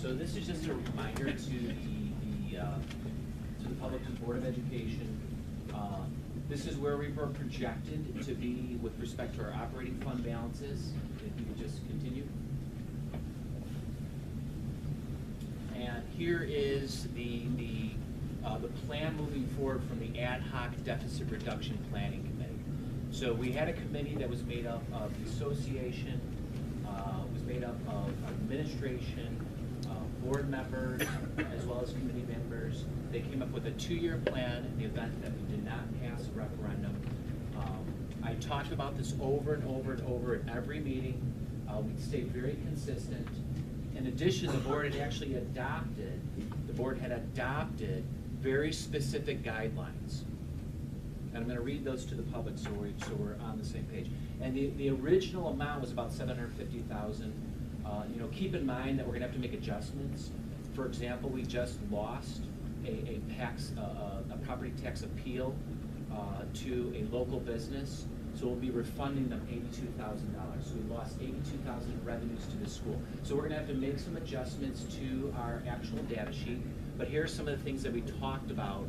So this is just a reminder to the public, to the Board of Education. This is where we were projected to be with respect to our operating fund balances. If you could just continue. And here is the plan moving forward from the Ad Hoc Deficit Reduction Planning Committee. So we had a committee that was made up of the association, was made up of administration, board members, as well as committee members. They came up with a 2-year plan in the event that we did not pass a referendum. I talked about this over and over and over at every meeting. We stayed very consistent. In addition, the board had actually adopted, very specific guidelines. And I'm going to read those to the public so we're on the same page. And the original amount was about $750,000. Keep in mind that we're going to have to make adjustments. For example, we just lost a property tax appeal to a local business, so we'll be refunding them $82,000. So we lost $82,000 in revenues to the school. So we're going to have to make some adjustments to our actual data sheet. But here are some of the things that we talked about,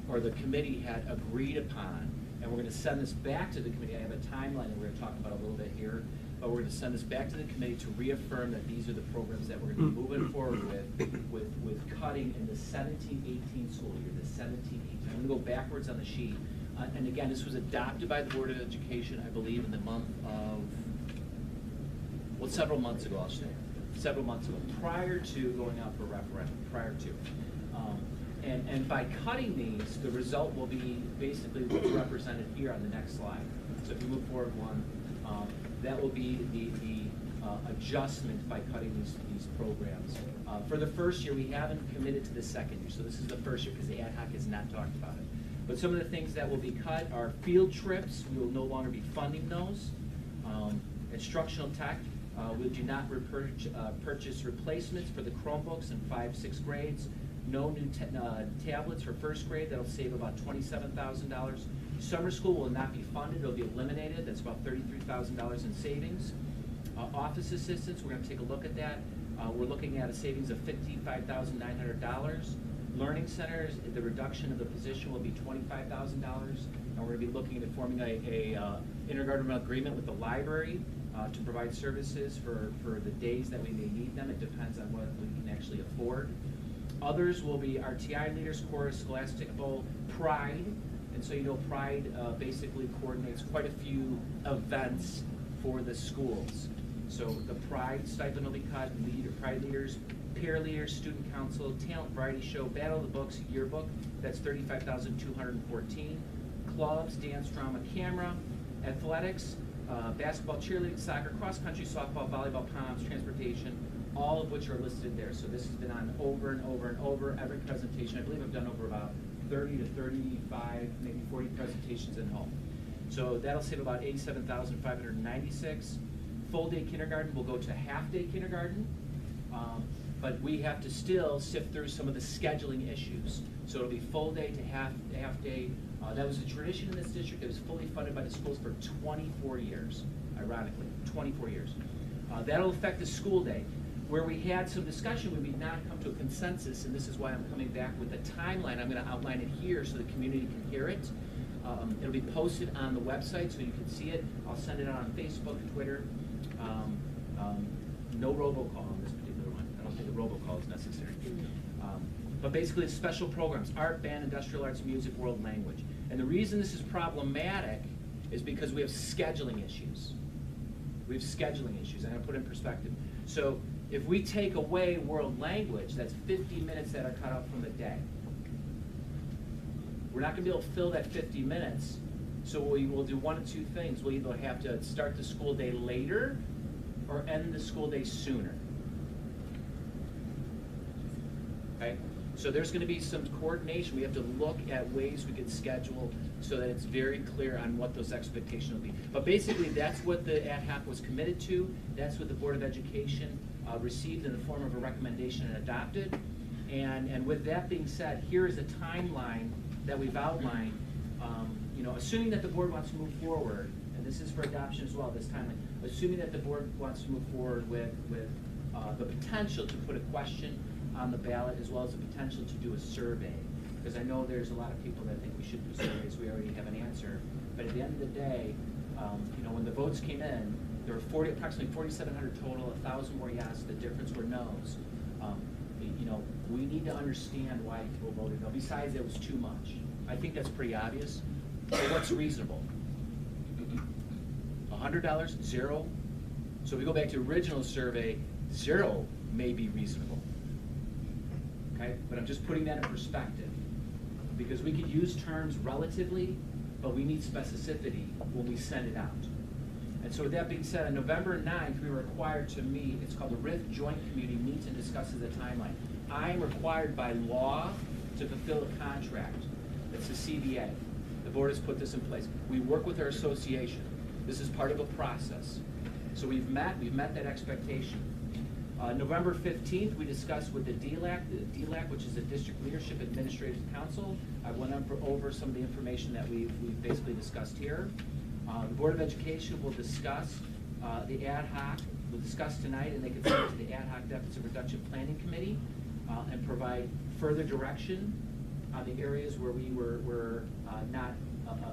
or the committee had agreed upon, and we're going to send this back to the committee. I have a timeline that we're going to talk about a little bit here. But we're going to send this back to the committee to reaffirm that these are the programs that we're going to be moving forward with cutting in the 17-18 school year, the 17-18. I'm going to go backwards on the sheet. And again, this was adopted by the Board of Education, I believe, in the month of, well, several months ago, I'll say. Several months ago, prior to going out for referendum, prior to. And by cutting these, the result will be basically what's represented here on the next slide. So if you move forward one, that will be the adjustment by cutting these programs. For the first year, we haven't committed to the second year, so this is the first year because the ad hoc has not talked about it. But some of the things that will be cut are field trips. We will no longer be funding those. Instructional tech, we do not purchase replacements for the Chromebooks in 5-6 grades. No new tablets for first grade. That'll save about $27,000. Summer school will not be funded. It'll be eliminated. That's about $33,000 in savings. Office assistants, we're going to take a look at that. We're looking at a savings of $55,900. Learning centers, the reduction of the position will be $25,000. And we're going to be looking at forming a intergovernmental agreement with the library to provide services for the days that we may need them. It depends on what we can actually afford. Others will be RTI leaders, chorus, scholastic bowl, Pride. And so Pride basically coordinates quite a few events for the schools. So the Pride stipend will be cut, Pride leaders, peer leaders, student council, talent variety show, battle of the books, yearbook, that's $35,214. Clubs, dance, drama, camera, athletics, basketball, cheerleading, soccer, cross country, softball, volleyball, POMs, transportation, all of which are listed there. So this has been on over and over and over, every presentation. I believe I've done over about 30 to 35, maybe 40 presentations at home. So that'll save about $87,596. Full day kindergarten will go to half day kindergarten, but we have to still sift through some of the scheduling issues. So it'll be full day to half day. That was a tradition in this district that was fully funded by the schools for 24 years, ironically, 24 years. That'll affect the school day. Where we had some discussion, we did not come to a consensus, and this is why I'm coming back with a timeline. I'm going to outline it here so the community can hear it. It'll be posted on the website so you can see it. I'll send it out on Facebook, Twitter. No robocall on this particular one. I don't think a robocall is necessary. But basically, it's special programs: art, band, industrial arts, music, world language. And the reason this is problematic is because we have scheduling issues. We have scheduling issues. I'm going to put it in perspective. So if we take away world language, that's 50 minutes that are cut out from the day. We're not going to be able to fill that 50 minutes, so we will do one of two things. We'll either have to start the school day later or end the school day sooner. Okay? So there's going to be some coordination. We have to look at ways we can schedule so that it's very clear on what those expectations will be. But basically, that's what the ad hoc was committed to. That's what the Board of Education received in the form of a recommendation and adopted. And with that being said, here is a timeline that we've outlined. Assuming that the board wants to move forward, and this is for adoption as well, this timeline, assuming that the board wants to move forward with the potential to put a question on the ballot, as well as the potential to do a survey. Because I know there's a lot of people that think we should do surveys, we already have an answer. But at the end of the day, you know, when the votes came in, there were approximately 4,700 total, 1,000 were yes, the difference were no's. You know, we need to understand why people voted no. Besides, it was too much. I think that's pretty obvious. But what's reasonable? $100, 0. So if we go back to the original survey, 0 may be reasonable. Okay, but I'm just putting that in perspective, because we could use terms relatively, but we need specificity when we send it out. And so with that being said, on November 9th, we were required to meet. It's called the RIF Joint Committee meets and discusses the timeline. I am required by law to fulfill a contract. It's the CBA. The board has put this in place. We work with our association. This is part of a process. So we've met that expectation. November 15th, we discussed with the DLAC, which is the District Leadership Administrative Council. I went over some of the information that we've basically discussed here. The Board of Education will discuss the ad hoc, we'll discuss tonight, and they can send it to the Ad Hoc Deficit Reduction Planning Committee and provide further direction on the areas where we were not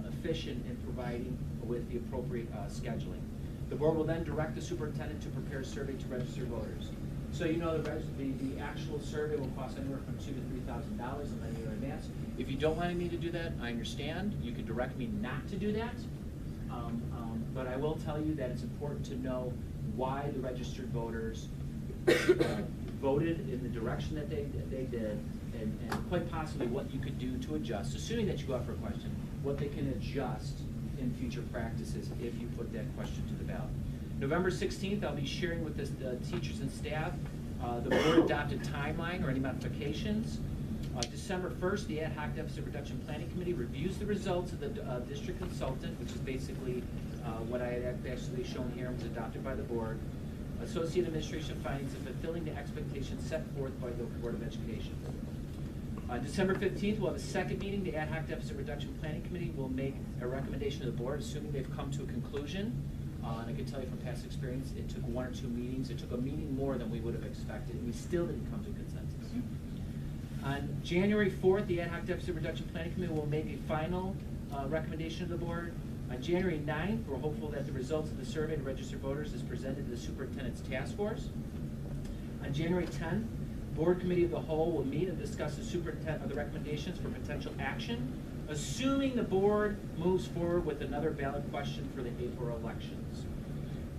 efficient in providing with the appropriate scheduling. The board will then direct the superintendent to prepare a survey to register voters. So you know the actual survey will cost anywhere from $2,000 to $3,000 in a year in advance. If you don't want me to do that, I understand. You can direct me not to do that. But I will tell you that it's important to know why the registered voters voted in the direction that they did, and quite possibly what you could do to adjust, assuming that you go out for a question, what they can adjust in future practices if you put that question to the ballot. November 16th, I'll be sharing with the teachers and staff the board adopted timeline or any modifications. December 1st, the Ad Hoc Deficit Reduction Planning Committee reviews the results of the district consultant, which is basically what I had actually shown here and was adopted by the board. Associate administration findings and fulfilling the expectations set forth by the Board of Education. December 15th, we'll have a second meeting. The Ad Hoc Deficit Reduction Planning Committee will make a recommendation to the board, assuming they've come to a conclusion. And I can tell you from past experience, it took 1 or 2 meetings. It took a meeting more than we would have expected, and we still didn't come to a consensus. On January 4th, the Ad Hoc Deficit Reduction Planning Committee will make a final recommendation to the board. On January 9th, we're hopeful that the results of the survey to registered voters is presented to the superintendent's task force. On January 10th, Board Committee of the Whole will meet and discuss the recommendations for potential action, assuming the board moves forward with another ballot question for the April elections.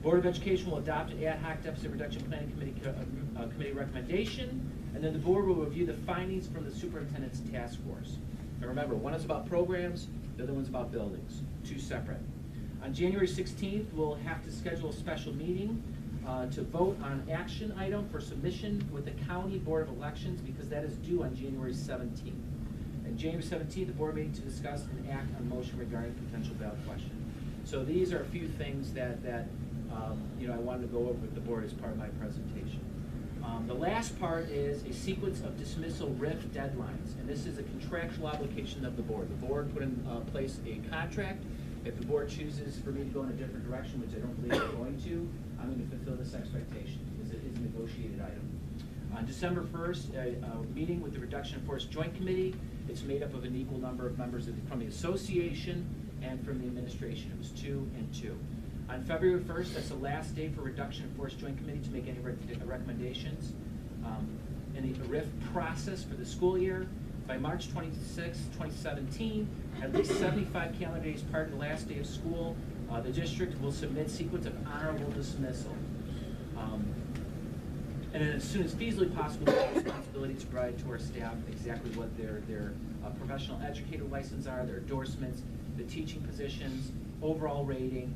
Board of Education will adopt an Ad Hoc Deficit Reduction Planning Committee recommendation, and then the board will review the findings from the superintendent's task force. And remember, one is about programs, the other one's about buildings, 2 separate. On January 16th, we'll have to schedule a special meeting to vote on action item for submission with the County Board of Elections, because that is due on January 17th. And January 17th, the board meeting to discuss and act on motion regarding potential ballot question. So these are a few things that you know, I wanted to go over with the board as part of my presentation. The last part is a sequence of dismissal RIF deadlines, and this is a contractual obligation of the board. The board put in place a contract. If the board chooses for me to go in a different direction, which I don't believe it's going to, I'm going to fulfill this expectation because it is a negotiated item. On December 1st, a meeting with the Reduction in Force Joint Committee. It's made up of an equal number of members from the association and from the administration. It was 2 and 2. On February 1st, that's the last day for Reduction in Force Joint Committee to make any recommendations in the RIF process for the school year. By March 26, 2017, at least 75 calendar days prior to the last day of school, the district will submit sequence of honorable dismissal. And then as soon as feasibly possible, we have responsibility to provide to our staff exactly what their professional educator license are, their endorsements, the teaching positions, overall rating,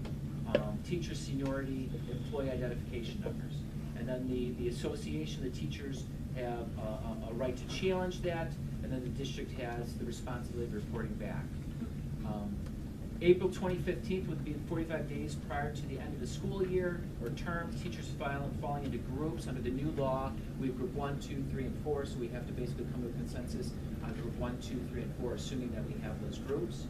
teacher seniority, employee identification numbers. And then the association, the teachers have a right to challenge that, and then the district has the responsibility of reporting back. April 2015 would be 45 days prior to the end of the school year or term. Teachers falling into groups under the new law. We have group 1, 2, 3, and 4, so we have to basically come to a consensus on group 1, 2, 3, and 4, assuming that we have those groups.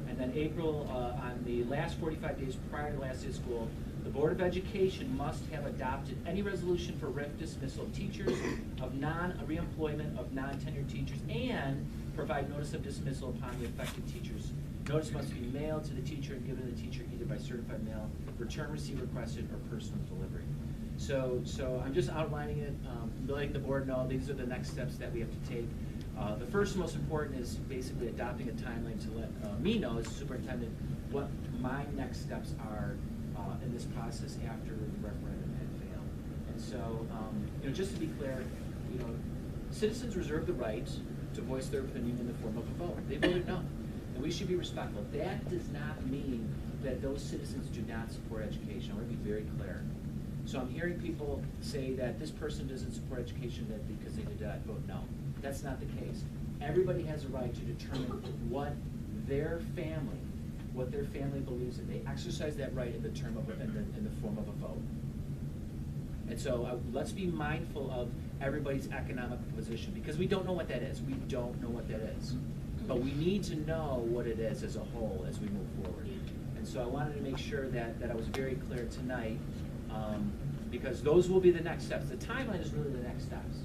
And then April, on the last 45 days prior to the last day of school, The Board of Education must have adopted any resolution for dismissal of teachers, of reemployment of non-tenured teachers, and provide notice of dismissal upon the affected teachers. Notice must be mailed to the teacher and given to the teacher either by certified mail, return receipt requested, or personal delivery. So I'm just outlining it, letting the board know these are the next steps that we have to take. The first and most important is basically adopting a timeline to let me know as superintendent what my next steps are in this process after the referendum had failed. And so, just to be clear, citizens reserve the right to voice their opinion in the form of a vote. They voted no, and we should be respectful. That does not mean that those citizens do not support education. I want to be very clear. So I'm hearing people say that this person doesn't support education because they did not vote no. That's not the case. Everybody has a right to determine what their family believes in. They exercise that right in the form of a vote. And so let's be mindful of everybody's economic position, because we don't know what that is. We don't know what that is. But we need to know what it is as a whole as we move forward. And so I wanted to make sure that I was very clear tonight, because those will be the next steps. The timeline is really the next steps.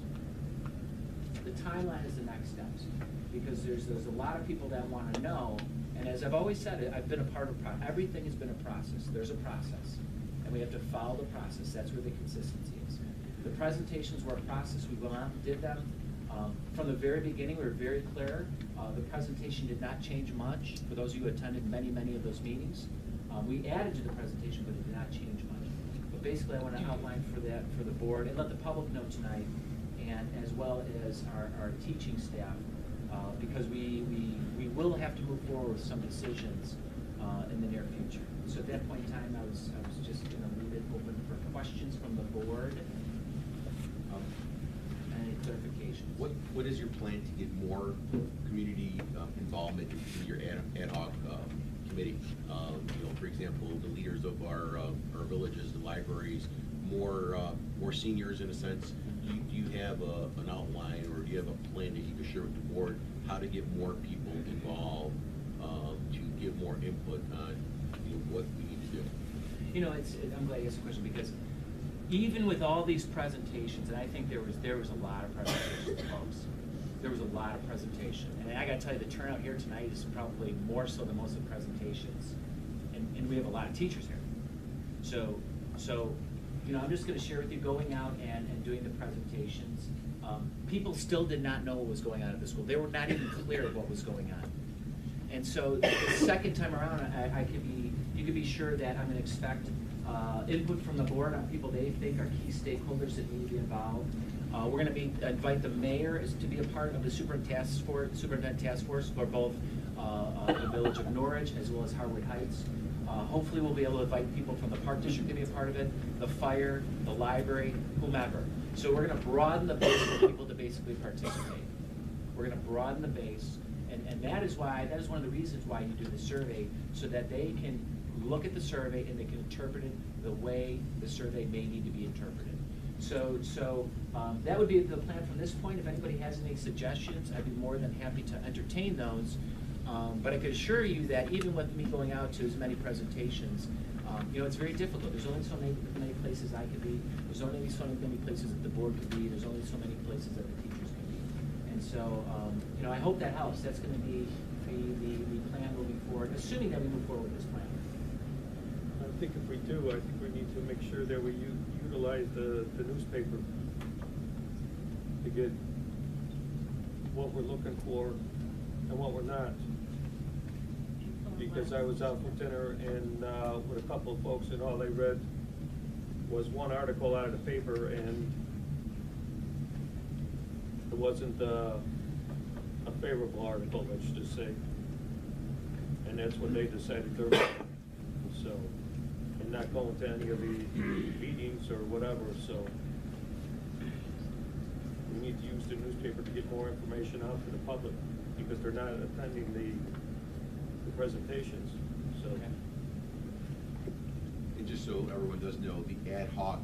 The timeline is the next steps, because there's a lot of people that want to know. And as I've always said, I've been a part of everything has been a process. There's a process, and we have to follow the process. That's where the consistency is. The presentations were a process. We went out and did them. From the very beginning, we were very clear. The presentation did not change much. For those of you who attended many of those meetings, we added to the presentation, but it did not change much. But basically, I want to outline for the board and let the public know tonight, and as well as our teaching staff, because we will have to move forward with some decisions in the near future. So at that point in time, I was just going to leave it open for questions from the board. Any clarifications? What is your plan to get more community involvement in your ad hoc committee? For example, the leaders of our villages, the libraries, more seniors in a sense. Do you have an outline, or do you have a plan that you can share with the board how to get more people involved to give more input on what we need to do? I'm glad you asked the question, because even with all these presentations, and I think there was a lot of presentations, folks. There was a lot of presentation, and I got to tell you, the turnout here tonight is probably more so than most of the presentations, and we have a lot of teachers here. So I'm just going to share with you, going out and doing the presentations. People still did not know what was going on at the school. They were not even clear of what was going on. And so the second time around, you could be sure that I'm going to expect input from the board on people they think are key stakeholders that need to be involved. We're going to invite the mayor to be a part of the superintendent task force for both the village of Norridge as well as Harwood Heights. Hopefully we'll be able to invite people from the park district to be a part of it, the fire, the library, whomever. So we're going to broaden the base for people to basically participate. We're going to broaden the base, and that is one of the reasons why you do the survey, so that they can look at the survey and they can interpret it the way the survey may need to be interpreted. So that would be the plan from this point. If anybody has any suggestions, I'd be more than happy to entertain those. But I could assure you that even with me going out to as many presentations, it's very difficult. There's only so many places I could be. There's only so many places that the board could be. There's only so many places that the teachers can be. And so, I hope that helps. That's going to be the plan moving forward, assuming that we move forward with this plan. I think if we do, I think we need to make sure that we utilize the newspaper to get what we're looking for and what we're not. Because I was out for dinner and with a couple of folks, and all they read was one article out of the paper, and it wasn't a favorable article, let's just say. And that's when they decided they're so, and not going to any of the meetings or whatever. So we need to use the newspaper to get more information out to the public, because they're not attending the presentations. So, And just so everyone does know, the ad hoc